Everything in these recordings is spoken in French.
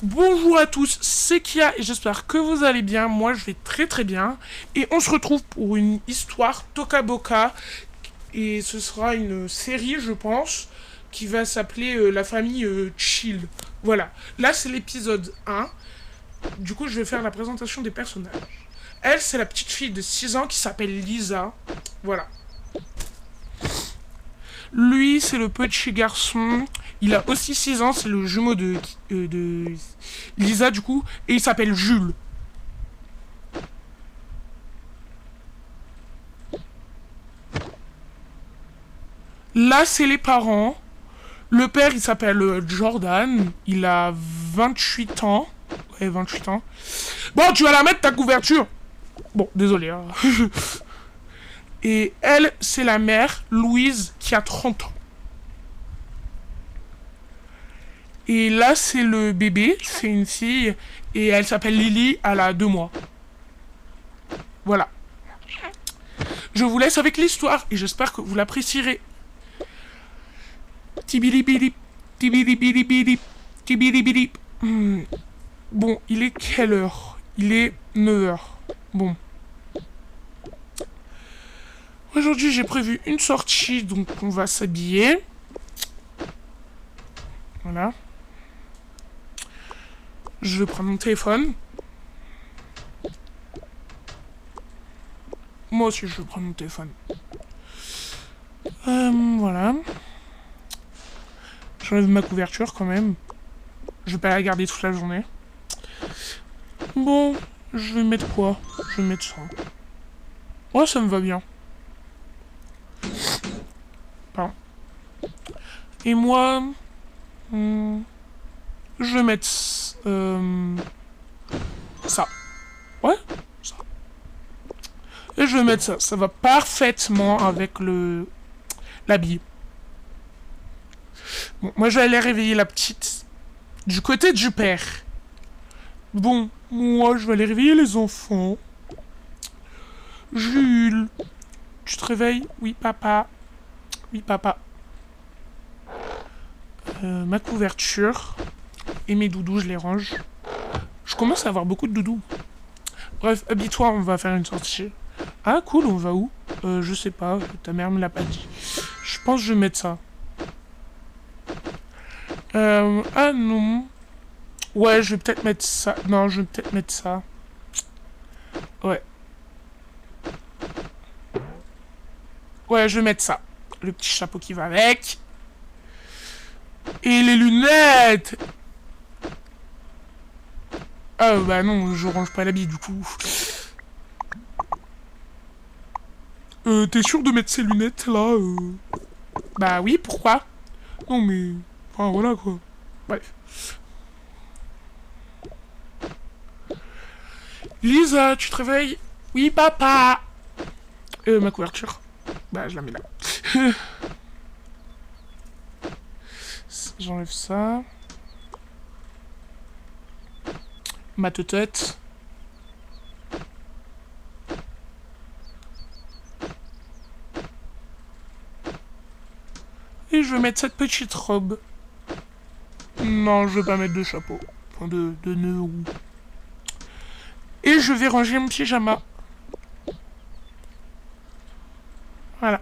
Bonjour à tous, c'est Kia et j'espère que vous allez bien. Moi je vais très très bien. Et on se retrouve pour une histoire Toca Boca. Et ce sera une série, je pense, qui va s'appeler La famille Chill. Voilà, là c'est l'épisode 1. Du coup je vais faire la présentation des personnages. Elle, c'est la petite fille de 6 ans qui s'appelle Lisa. Voilà. Lui, c'est le petit garçon. Il a aussi 6 ans, c'est le jumeau de Lisa, du coup. Et il s'appelle Jules. Là, c'est les parents. Le père, il s'appelle Jordan. Il a 28 ans. Ouais, 28 ans. Bon, tu vas la mettre, ta couverture. Bon, désolé. Hein. Et elle, c'est la mère, Louise, qui a 30 ans. Et là, c'est le bébé, c'est une fille, et elle s'appelle Lily, elle a 2 mois. Voilà. Je vous laisse avec l'histoire, et j'espère que vous l'apprécierez. Tibilibili, tibilibili, tibilibili. Bon, il est quelle heure? Il est 9 heures. Bon. Aujourd'hui, j'ai prévu une sortie, donc on va s'habiller. Voilà. Je vais prendre mon téléphone. Moi aussi, je vais prendre mon téléphone. Voilà. J'enlève ma couverture quand même. Je vais pas la garder toute la journée. Bon, je vais mettre quoi? Je vais mettre ça. Ouais, ça me va bien. Pardon. Et moi... je vais mettre... ça. Ouais, ça. Et je vais mettre ça. Ça va parfaitement avec l'habit. Bon, moi, je vais aller réveiller la petite. Du côté du père. Bon, moi, je vais aller réveiller les enfants. Jules, tu te réveilles? Oui, papa. Oui, papa. Ma couverture. Et mes doudous, je les range. Je commence à avoir beaucoup de doudous. Bref, habille-toi, on va faire une sortie. Ah, cool, on va où? Je sais pas, ta mère me l'a pas dit. Je pense que je vais mettre ça. Ah non. Ouais, je vais peut-être mettre ça. Non, je vais peut-être mettre ça. Ouais. Ouais, je vais mettre ça. Le petit chapeau qui va avec. Et les lunettes. Ah bah non, je range pas l'habit du coup. T'es sûr de mettre ces lunettes là Bah oui, pourquoi? Non mais... Enfin voilà quoi. Bref. Lisa, tu te réveilles? Oui, papa. Ma couverture. Bah, je la mets là. J'enlève ça. Ma tête. Et je vais mettre cette petite robe. Non, je vais pas mettre de chapeau. Enfin, de nœud ou... Et je vais ranger mon pyjama. Voilà.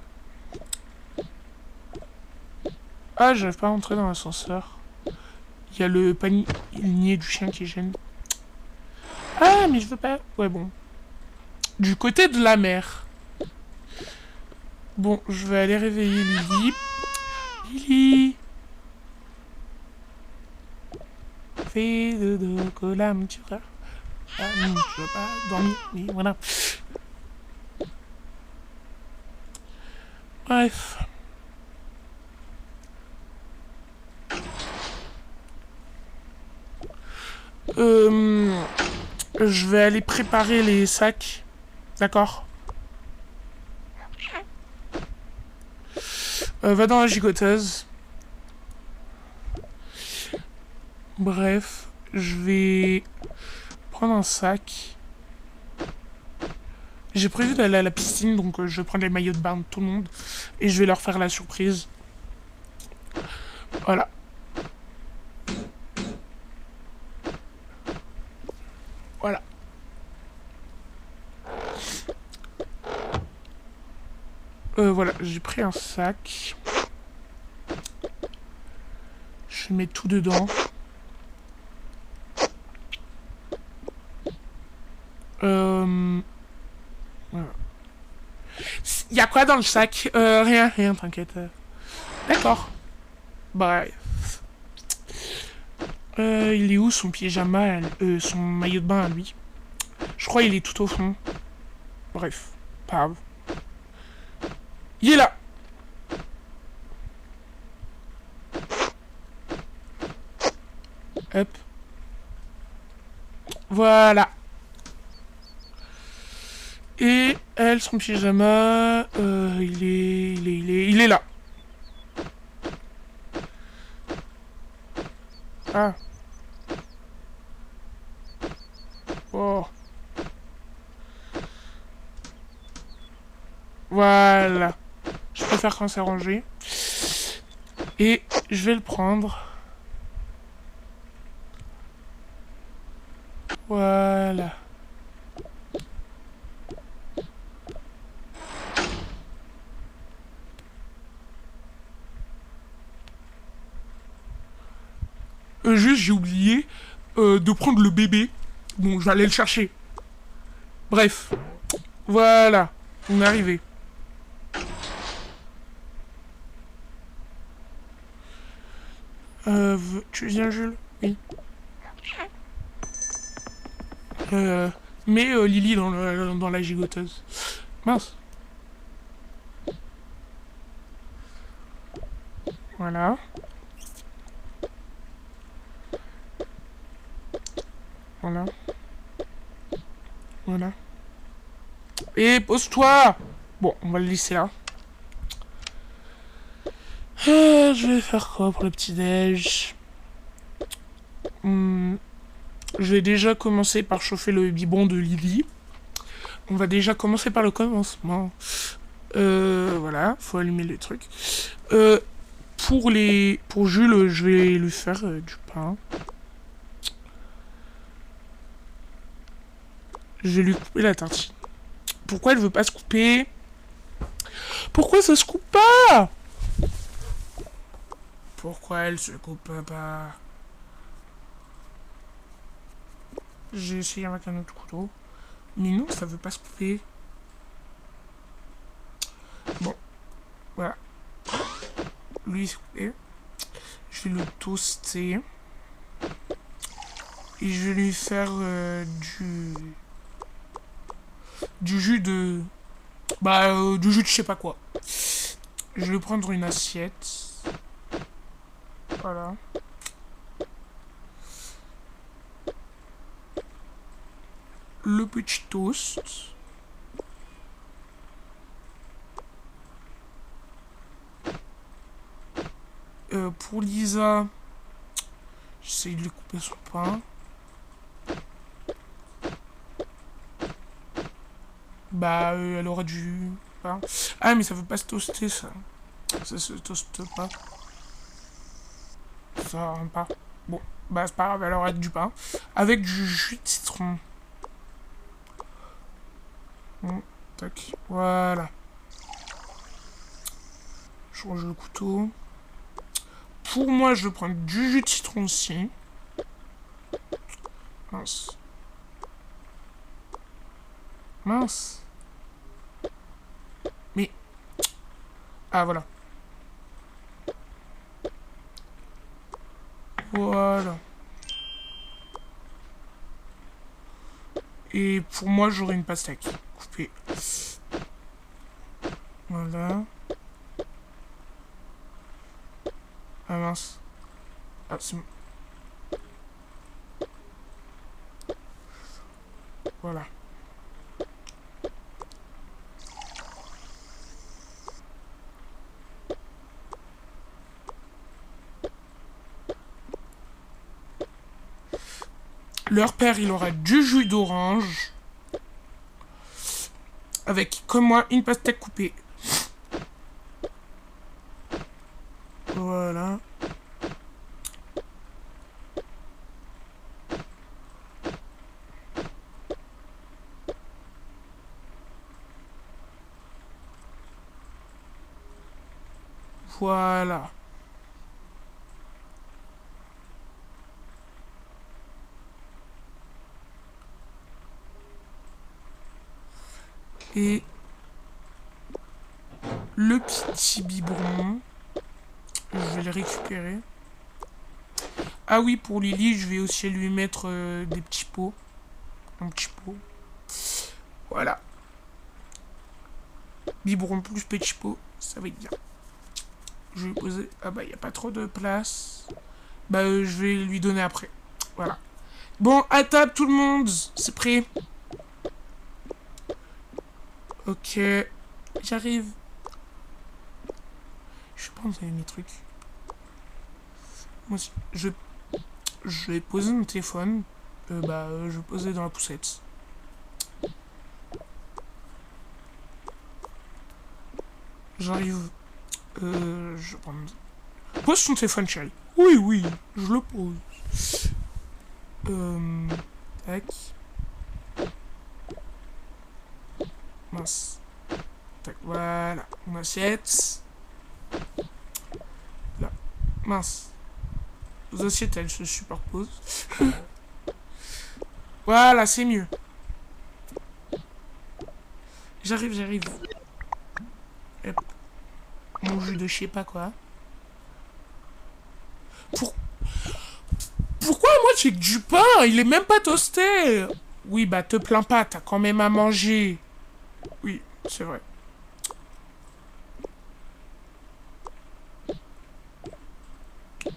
Ah, j'arrive pas à rentrer dans l'ascenseur. Il y a le panier du chien qui gêne. Ah, mais je veux pas... Ouais, bon. Du côté de la mer. Bon, je vais aller réveiller Lily. Lily. Fais de colam, tu vois. Ah non, je veux pas dormir. Oui, voilà. Bref. Je vais aller préparer les sacs. D'accord? Va dans la gigoteuse. Bref, je vais prendre un sac. J'ai prévu d'aller à la piscine, donc je vais prendre les maillots de bain de tout le monde. Et je vais leur faire la surprise. Voilà. Voilà. Voilà, j'ai pris un sac. Je mets tout dedans. Voilà. Y a quoi dans le sac? Rien, t'inquiète. D'accord. Bref. Il est où son pyjama, son maillot de bain à lui? Je crois qu'il est tout au fond. Bref, pas grave. Il est là. Hop. Voilà. Et elle, son pyjama, il est là. Ah. Oh. Voilà. Je préfère quand c'est rangé. Et je vais le prendre. Voilà. Juste, j'ai oublié de prendre le bébé. Bon, j'allais le chercher. Bref. Voilà. On est arrivé. Tu viens, Jules? Oui. Mets Lily dans la gigoteuse. Mince. Voilà. Voilà. Voilà. Et pose-toi! Bon, on va le laisser là. Je vais faire quoi pour le petit-déj? Je vais déjà commencer par chauffer le biberon de Lily. On va déjà commencer par le commencement. Voilà, faut allumer les trucs. Pour Jules, je vais lui faire du pain. Je vais lui couper la tartine. Pourquoi elle veut pas se couper? Pourquoi ça se coupe pas? Pourquoi elle se coupe pas? J'ai essayé avec un autre couteau. Mais non, ça veut pas se couper. Bon, voilà. Lui, c'est coupé. Je vais le toaster. Et je vais lui faire du jus de... du jus de je sais pas quoi. Je vais prendre une assiette. Voilà. Le petit toast. Pour Lisa, j'essaye de lui couper son pain. Elle aura du pain. Ah, mais ça veut pas se toaster, ça. Ça se toaste pas. Ça va pas. Bon, c'est pas grave, elle aura du pain. Avec du jus de citron. Bon, tac. Voilà. Je range le couteau. Pour moi, je vais prendre du jus de citron aussi. Mince. Mince. Mais... Ah, voilà. Voilà. Et pour moi, j'aurai une pastèque coupée. Voilà. Ah mince. Ah, c'est... Voilà. Leur père, il aura du jus d'orange. Avec, comme moi, une pastèque coupée. Voilà. Voilà. Et le petit biberon, je vais le récupérer. Ah oui, pour Lily, je vais aussi lui mettre des petits pots. Un petit pot. Voilà. Biberon plus petit pot, ça va être bien. Je vais poser... Ah bah, il n'y a pas trop de place. Bah, je vais lui donner après. Voilà. Bon, à table, tout le monde. C'est prêt. Ok. J'arrive. Je sais pas où vous avez mes trucs. Moi aussi. Je vais poser mon téléphone. Je vais poser dans la poussette. J'arrive. Je vais prendre... Pose ton téléphone, chérie. Oui, oui, je le pose. Tac. Mince. Tac, voilà. Mon assiette. Là. Mince. Les assiettes, elles se superposent. Voilà, c'est mieux. J'arrive. Hop. Mon jus de je sais pas quoi. Pourquoi moi j'ai que du pain? Il est même pas toasté. Oui, bah te plains pas, t'as quand même à manger. Oui, c'est vrai.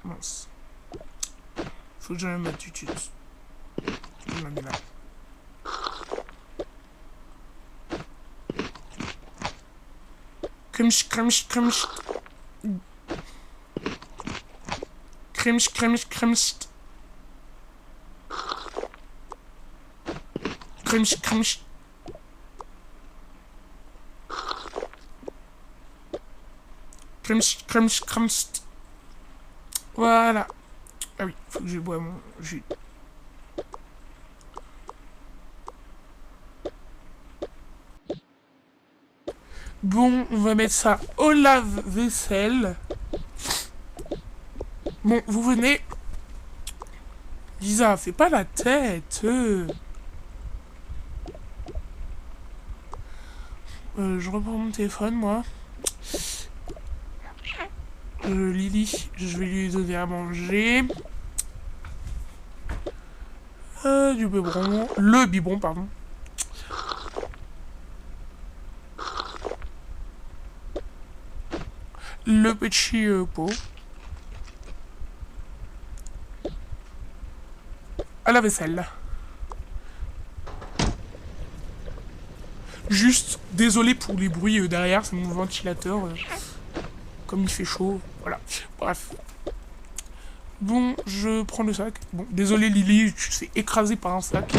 Mince. Faut que j'aille ma tutute. Je la mets là. Crunch. Crunch. Voilà. Ah oui, faut que je bois mon jus. Bon, on va mettre ça au lave-vaisselle. Bon, vous venez. Lisa, fais pas la tête. Je reprends mon téléphone, moi. Lily, je vais lui donner à manger. Du biberon. Le biberon, pardon. Le petit pot. À la vaisselle. Juste, désolé pour les bruits derrière, c'est mon ventilateur. Comme il fait chaud, voilà. Bref. Bon, je prends le sac. Bon, désolé Lily, tu t'es écrasée par un sac.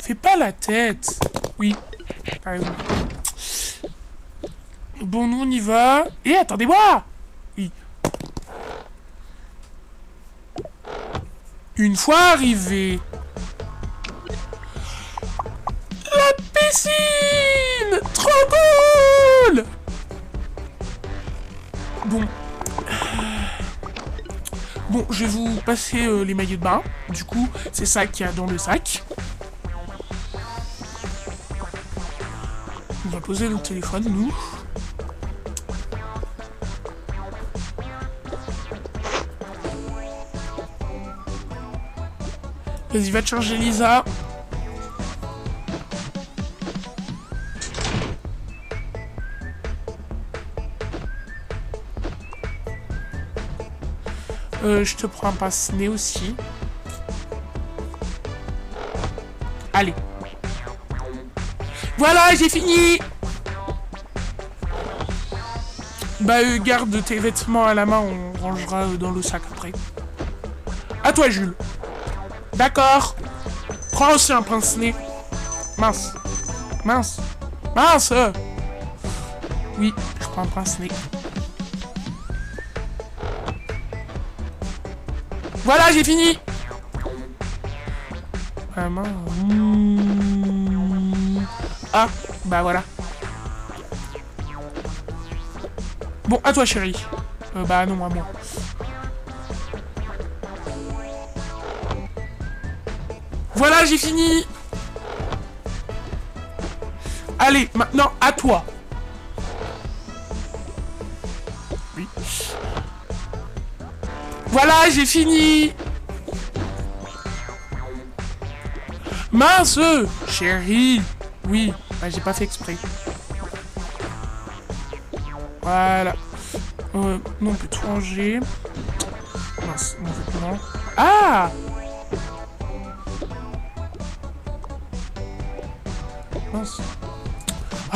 Fais pas la tête. Oui, t'as raison. Bon, nous on y va. Et attendez-moi. Oui. Une fois arrivé. La piscine. Trop cool. Bon. Bon, je vais vous passer les maillots de bain. Du coup, c'est ça qu'il y a dans le sac. On va poser le téléphone, nous. Vas-y, va te charger, Lisa. Je te prends un pince-nez aussi. Allez. Voilà, j'ai fini. Bah, garde tes vêtements à la main, on rangera dans le sac après. À toi, Jules. D'accord. Prends aussi un pince-nez. Mince. Oui, je prends un pince-nez. Voilà, j'ai fini. Ah, bah voilà. Bon, à toi, chérie. Bah non, à moi. Voilà, j'ai fini. Allez, maintenant, à toi. Oui. Voilà, j'ai fini. Mince, chérie. Oui, bah, j'ai pas fait exprès. Voilà. Non, on peut tout ranger. Mince, mon vêtement. Ah! Mince.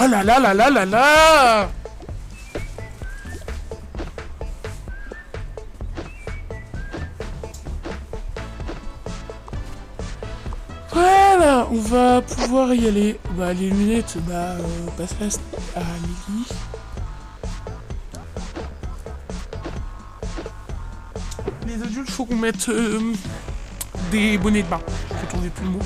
Oh là là là là là là! Voilà, on va pouvoir y aller. Bah, les lunettes, passe à Lily. Les adultes, faut qu'on mette des bonnets de bain. Je trouvais plus le mot.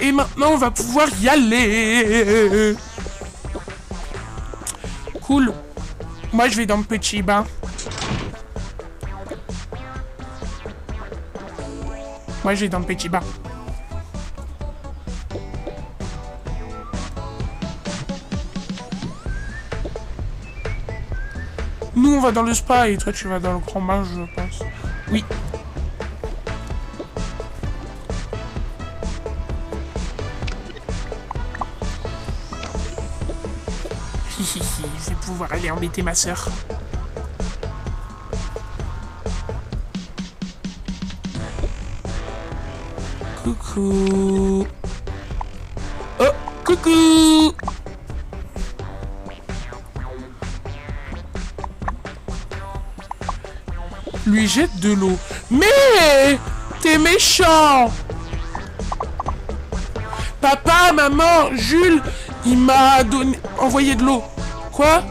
Et maintenant, on va pouvoir y aller. Cool. Moi, je vais dans le petit bain. Moi, je vais dans le petit bain. Nous, on va dans le spa et toi, tu vas dans le grand bain, je pense. Oui. Je vais pouvoir aller embêter ma sœur. Coucou. Oh, coucou. Lui jette de l'eau. Mais t'es méchant. Papa, maman, Jules, il m'a envoyé de l'eau. Quoi?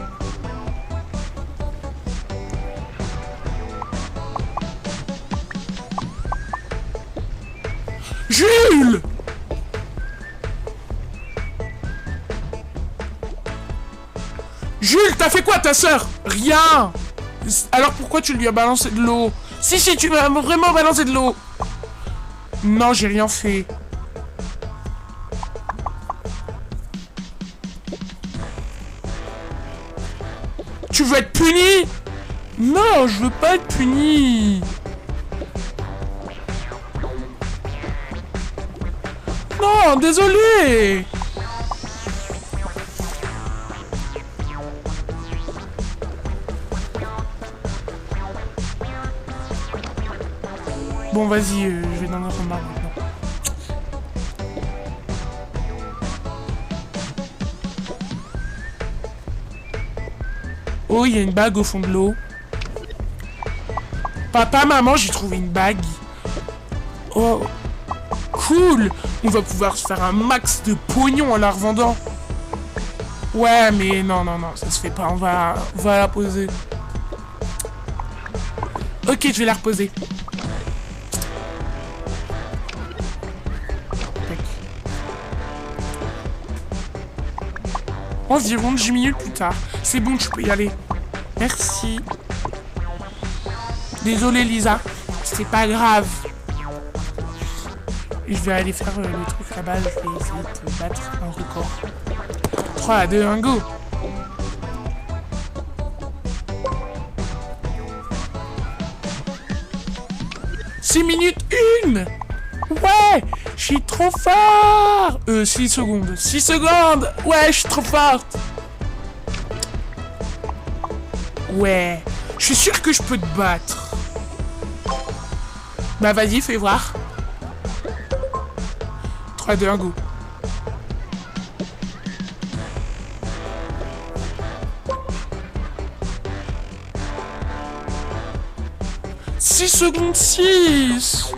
Jules! Jules, t'as fait quoi ta sœur? Rien! Alors pourquoi tu lui as balancé de l'eau? Si, tu m'as vraiment balancé de l'eau! Non, j'ai rien fait. Tu veux être puni? Non, je veux pas être puni. Non, désolé. Bon, vas-y, je vais dans notre bar maintenant. Oh, il y a une bague au fond de l'eau. Papa, maman, j'ai trouvé une bague. Oh, cool. On va pouvoir se faire un max de pognon en la revendant. Ouais, mais non, ça se fait pas. On va la poser. Ok, je vais la reposer. Environ 10 minutes plus tard. C'est bon, je peux y aller. Merci. Désolé, Lisa. C'est pas grave. Je vais aller faire le truc là-bas. Je vais essayer de battre un record. 3, 2, 1, go. « 6 minutes 1. Ouais, je suis trop fort. 6 secondes. 6 secondes. Ouais, je suis trop forte. Ouais, je suis sûr que je peux te battre. Bah vas-y, fais voir. 3, 2, 1, go. « 6 secondes 6.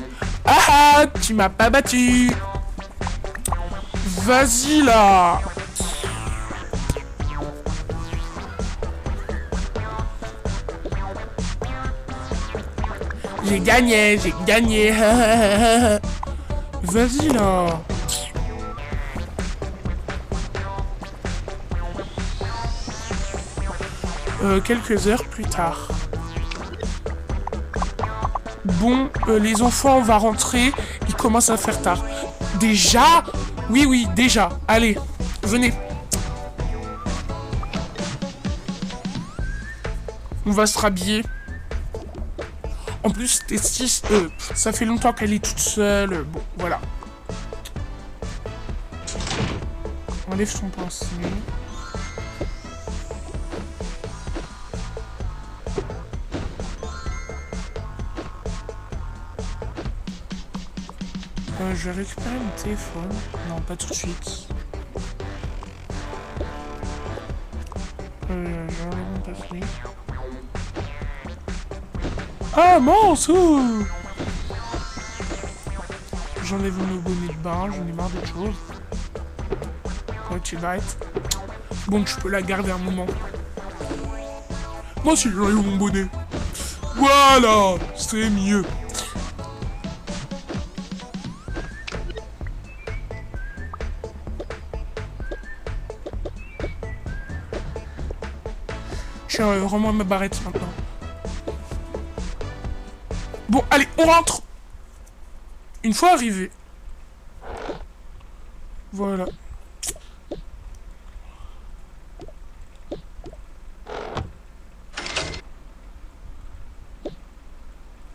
Ah, tu m'as pas battu. Vas-y, là. J'ai gagné. Vas-y, là. Quelques heures plus tard. Bon, les enfants, on va rentrer. Il commence à faire tard. Déjà? Oui, oui, déjà. Allez, venez. On va se rhabiller. En plus, Testis, ça fait longtemps qu'elle est toute seule. Bon, voilà. Enlève son pinceau. Je vais récupérer mon téléphone. Non, pas tout de suite. J'enlève mon papier. Ah, mince! J'enlève mon bonnet de bain, j'en ai marre d'autre chose. Ouais, tu vas être. Bon, je peux la garder un moment. Moi, si j'enlève mon bonnet. Voilà! C'est mieux. Je suis vraiment ma barrette maintenant. Bon, allez, on rentre. Une fois arrivé. Voilà.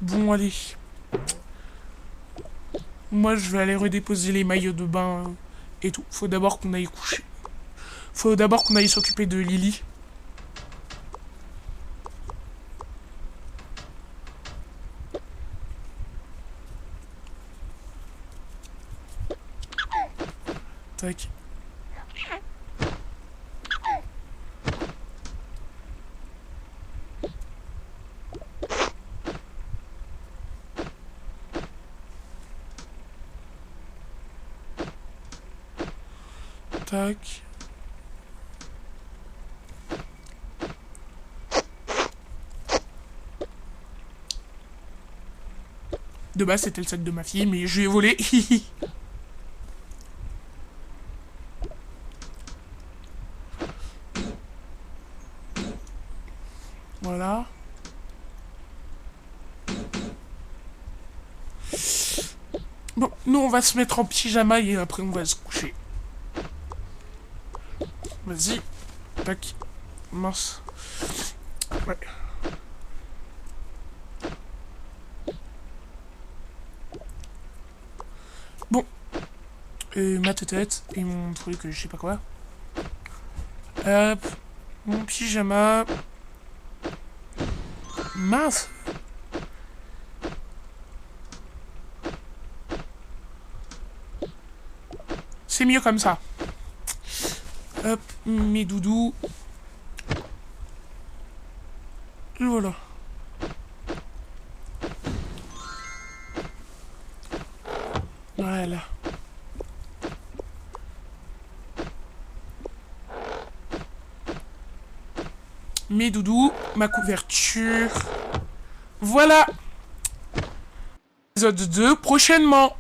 Bon, allez. Moi, je vais aller redéposer les maillots de bain et tout. Faut d'abord qu'on aille coucher. Faut d'abord qu'on aille s'occuper de Lily. Tac. Tac. De base, c'était le sac de ma fille, mais je lui ai volé. Voilà. Bon, nous, on va se mettre en pyjama et après, on va se coucher. Vas-y. Tac. Mince. Ouais. Bon. Ma tête et mon truc, je sais pas quoi. Hop. Mon pyjama. Mince. C'est mieux comme ça. Hop, mes doudous. Et voilà. Voilà. Mes doudous, ma couverture. Voilà. Épisode 2 prochainement.